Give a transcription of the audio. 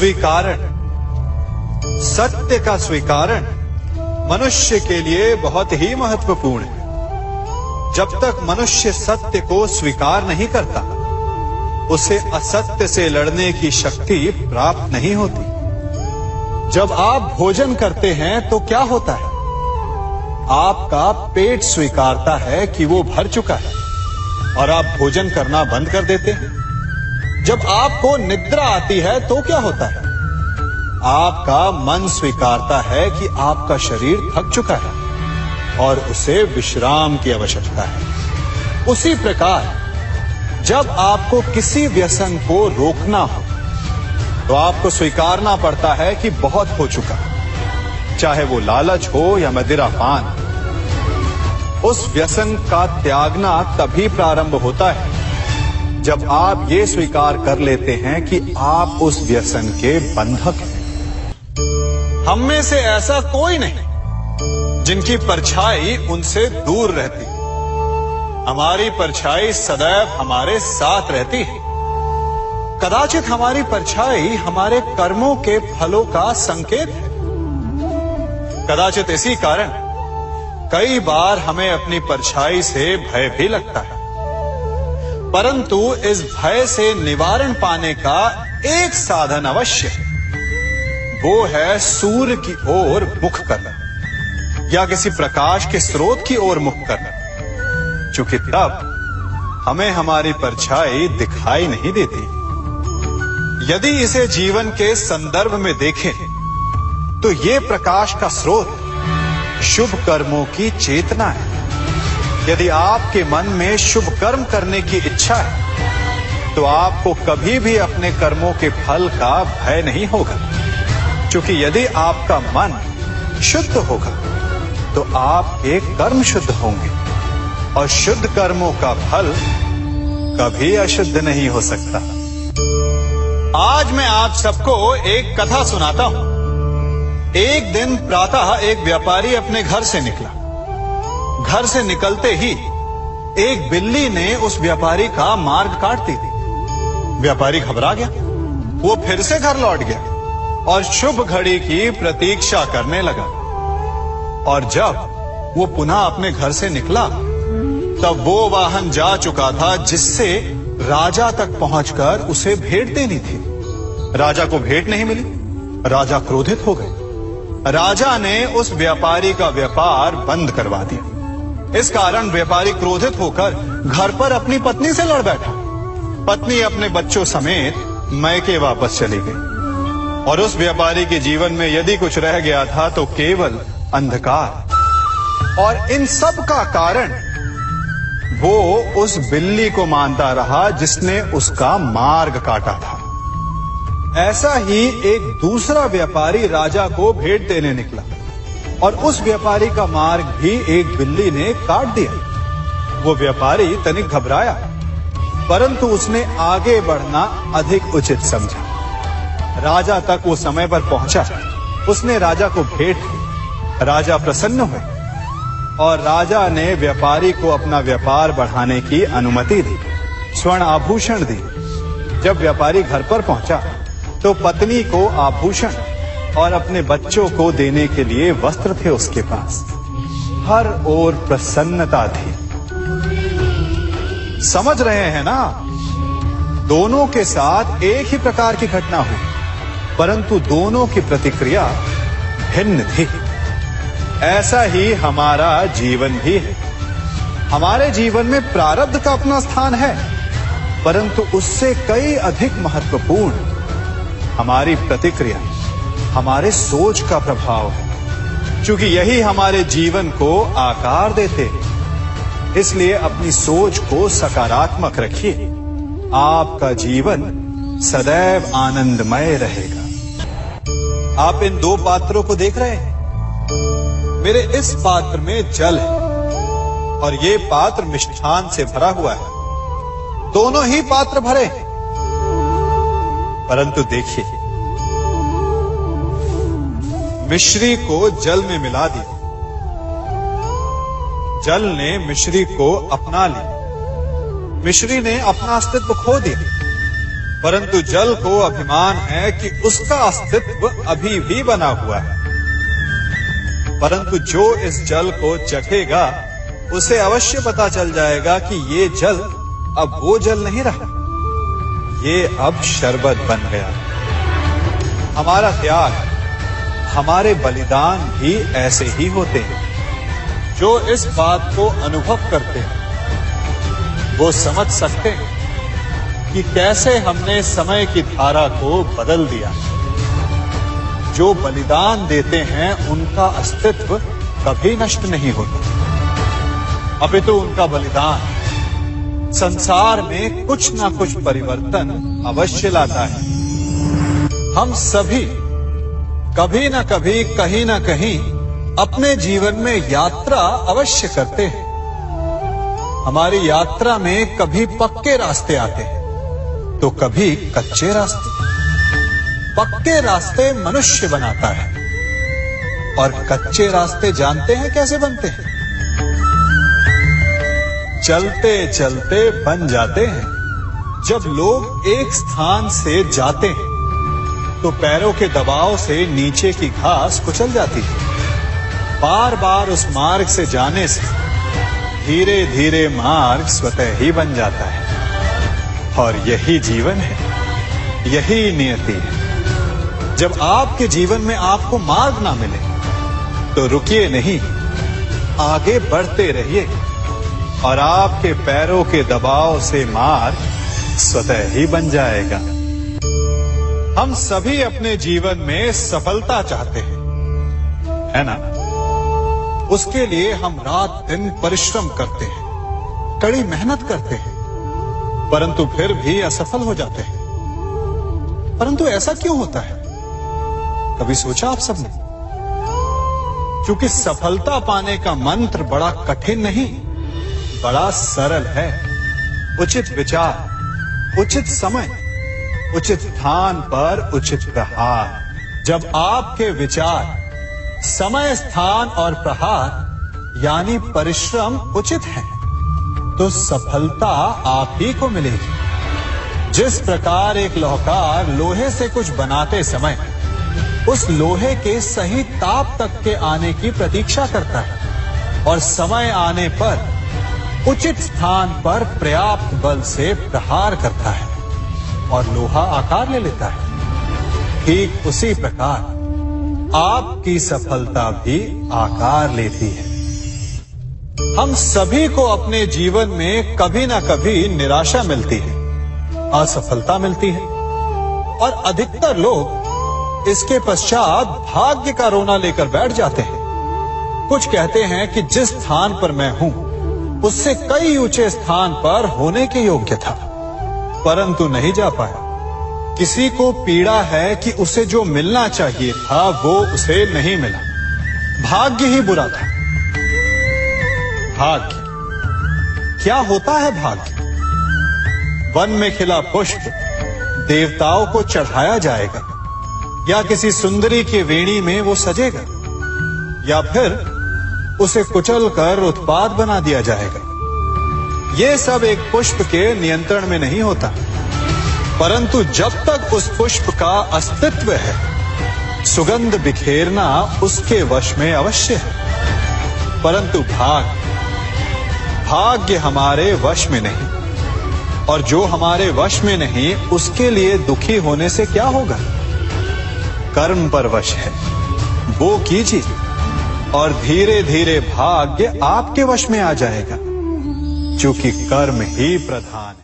स्वीकारण, सत्य का स्वीकारण मनुष्य के लिए बहुत ही महत्वपूर्ण है। जब तक मनुष्य सत्य को स्वीकार नहीं करता, उसे असत्य से लड़ने की शक्ति प्राप्त नहीं होती। जब आप भोजन करते हैं तो क्या होता है? आपका पेट स्वीकारता है कि वो भर चुका है और आप भोजन करना बंद कर देते हैं। जब आपको निद्रा आती है तो क्या होता है? आपका मन स्वीकारता है कि आपका शरीर थक चुका है और उसे विश्राम की आवश्यकता है। उसी प्रकार जब आपको किसी व्यसन को रोकना हो तो आपको स्वीकारना पड़ता है कि बहुत हो चुका, चाहे वो लालच हो या मदिरापान। उस व्यसन का त्यागना तभी प्रारंभ होता है जब आप ये स्वीकार कर लेते हैं कि आप उस व्यसन के बंधक हैं। हम में से ऐसा कोई नहीं जिनकी परछाई उनसे दूर रहती। हमारी परछाई सदैव हमारे साथ रहती है। कदाचित हमारी परछाई हमारे कर्मों के फलों का संकेत है। कदाचित इसी कारण कई बार हमें अपनी परछाई से भय भी लगता है, परंतु इस भय से निवारण पाने का एक साधन अवश्य है। वो है सूर्य की ओर मुख करना या किसी प्रकाश के स्रोत की ओर मुख करना, क्योंकि तब हमें हमारी परछाई दिखाई नहीं देती। यदि इसे जीवन के संदर्भ में देखें तो ये प्रकाश का स्रोत शुभ कर्मों की चेतना है। यदि आपके मन में शुभ कर्म करने की इच्छा है तो आपको कभी भी अपने कर्मों के फल का भय नहीं होगा, क्योंकि यदि आपका मन शुद्ध होगा तो आपके कर्म शुद्ध होंगे और शुद्ध कर्मों का फल कभी अशुद्ध नहीं हो सकता। आज मैं आप सबको एक कथा सुनाता हूं। एक दिन प्रातः एक व्यापारी अपने घर से निकला। घर से निकलते ही एक बिल्ली ने उस व्यापारी का मार्ग काट दी। व्यापारी घबरा गया। वो फिर से घर लौट गया और शुभ घड़ी की प्रतीक्षा करने लगा। और जब वो पुनः अपने घर से निकला तब वो वाहन जा चुका था जिससे राजा तक पहुंचकर उसे भेंट देनी थी। राजा को भेंट नहीं मिली। राजा क्रोधित हो गए। राजा ने उस व्यापारी का व्यापार बंद करवा दिया। इस कारण व्यापारी क्रोधित होकर घर पर अपनी पत्नी से लड़ बैठा। पत्नी अपने बच्चों समेत मैके वापस चली गई और उस व्यापारी के जीवन में यदि कुछ रह गया था तो केवल अंधकार। और इन सब का कारण वो उस बिल्ली को मानता रहा जिसने उसका मार्ग काटा था। ऐसा ही एक दूसरा व्यापारी राजा को भेंट देने निकला और उस व्यापारी का मार्ग भी एक बिल्ली ने काट दिया। वो व्यापारी तनिक घबराया, परंतु उसने आगे बढ़ना अधिक उचित समझा। राजा तक वो समय पर पहुंचा। उसने राजा को भेंट दी। राजा प्रसन्न हुए और राजा ने व्यापारी को अपना व्यापार बढ़ाने की अनुमति दी, स्वर्ण आभूषण दी। जब व्यापारी घर पर पहुंचा तो पत्नी को आभूषण और अपने बच्चों को देने के लिए वस्त्र थे उसके पास। हर ओर प्रसन्नता थी। समझ रहे हैं ना? दोनों के साथ एक ही प्रकार की घटना हुई, परंतु दोनों की प्रतिक्रिया भिन्न थी। ऐसा ही हमारा जीवन भी है। हमारे जीवन में प्रारब्ध का अपना स्थान है, परंतु उससे कई अधिक महत्वपूर्ण हमारी प्रतिक्रिया, हमारे सोच का प्रभाव है, क्योंकि यही हमारे जीवन को आकार देते हैं। इसलिए अपनी सोच को सकारात्मक रखिए। आपका जीवन सदैव आनंदमय रहेगा। आप इन दो पात्रों को देख रहे हैं। मेरे इस पात्र में जल है और ये पात्र मिष्ठान से भरा हुआ है। दोनों ही पात्र भरे हैं, परंतु देखिए, मिश्री को जल में मिला दिया। जल ने मिश्री को अपना लिया। मिश्री ने अपना अस्तित्व खो दिया, परंतु जल को अभिमान है कि उसका अस्तित्व अभी भी बना हुआ है। परंतु जो इस जल को चखेगा उसे अवश्य पता चल जाएगा कि ये जल अब वो जल नहीं रहा, ये अब शरबत बन गया। हमारा त्याग, हमारे बलिदान भी ऐसे ही होते हैं। जो इस बात को अनुभव करते हैं वो समझ सकते हैं कि कैसे हमने समय की धारा को बदल दिया। जो बलिदान देते हैं उनका अस्तित्व कभी नष्ट नहीं होता, अपितु उनका बलिदान संसार में कुछ ना कुछ परिवर्तन अवश्य लाता है। हम सभी कभी ना कभी, कहीं ना कहीं अपने जीवन में यात्रा अवश्य करते हैं। हमारी यात्रा में कभी पक्के रास्ते आते हैं तो कभी कच्चे रास्ते। पक्के रास्ते मनुष्य बनाता है और कच्चे रास्ते जानते हैं कैसे बनते हैं? चलते चलते बन जाते हैं। जब लोग एक स्थान से जाते हैं तो पैरों के दबाव से नीचे की घास कुचल जाती है। बार बार उस मार्ग से जाने से धीरे धीरे मार्ग स्वतः ही बन जाता है। और यही जीवन है, यही नियति है। जब आपके जीवन में आपको मार्ग ना मिले तो रुकिए नहीं, आगे बढ़ते रहिए और आपके पैरों के दबाव से मार्ग स्वतः ही बन जाएगा। हम सभी अपने जीवन में सफलता चाहते हैं, है ना? उसके लिए हम रात दिन परिश्रम करते हैं, कड़ी मेहनत करते हैं, परंतु फिर भी असफल हो जाते हैं। परंतु ऐसा क्यों होता है? कभी सोचा आप सबने? क्योंकि सफलता पाने का मंत्र बड़ा कठिन नहीं, बड़ा सरल है। उचित विचार, उचित समय, उचित स्थान पर उचित प्रहार। जब आपके विचार, समय, स्थान और प्रहार यानी परिश्रम उचित है तो सफलता आप ही को मिलेगी। जिस प्रकार एक लोहार लोहे से कुछ बनाते समय उस लोहे के सही ताप तक के आने की प्रतीक्षा करता है और समय आने पर उचित स्थान पर पर्याप्त बल से प्रहार करता है और लोहा आकार ले लेता है, ठीक उसी प्रकार आपकी सफलता भी आकार लेती है। हम सभी को अपने जीवन में कभी ना कभी निराशा मिलती है, असफलता मिलती है और अधिकतर लोग इसके पश्चात भाग्य का रोना लेकर बैठ जाते हैं। कुछ कहते हैं कि जिस स्थान पर मैं हूं उससे कई ऊंचे स्थान पर होने के योग्य था, परंतु नहीं जा पाया। किसी को पीड़ा है कि उसे जो मिलना चाहिए था वो उसे नहीं मिला, भाग्य ही बुरा था। भाग्य क्या होता है? भाग्य वन में खिला पुष्प देवताओं को चढ़ाया जाएगा या किसी सुंदरी की वेणी में वो सजेगा या फिर उसे कुचलकर उत्पाद बना दिया जाएगा। ये सब एक पुष्प के नियंत्रण में नहीं होता, परंतु जब तक उस पुष्प का अस्तित्व है सुगंध बिखेरना उसके वश में अवश्य है। परंतु भाग्य हमारे वश में नहीं, और जो हमारे वश में नहीं उसके लिए दुखी होने से क्या होगा? कर्म पर वश है, वो कीजिए और धीरे धीरे भाग्य आपके वश में आ जाएगा, क्योंकि कर्म ही प्रधान है।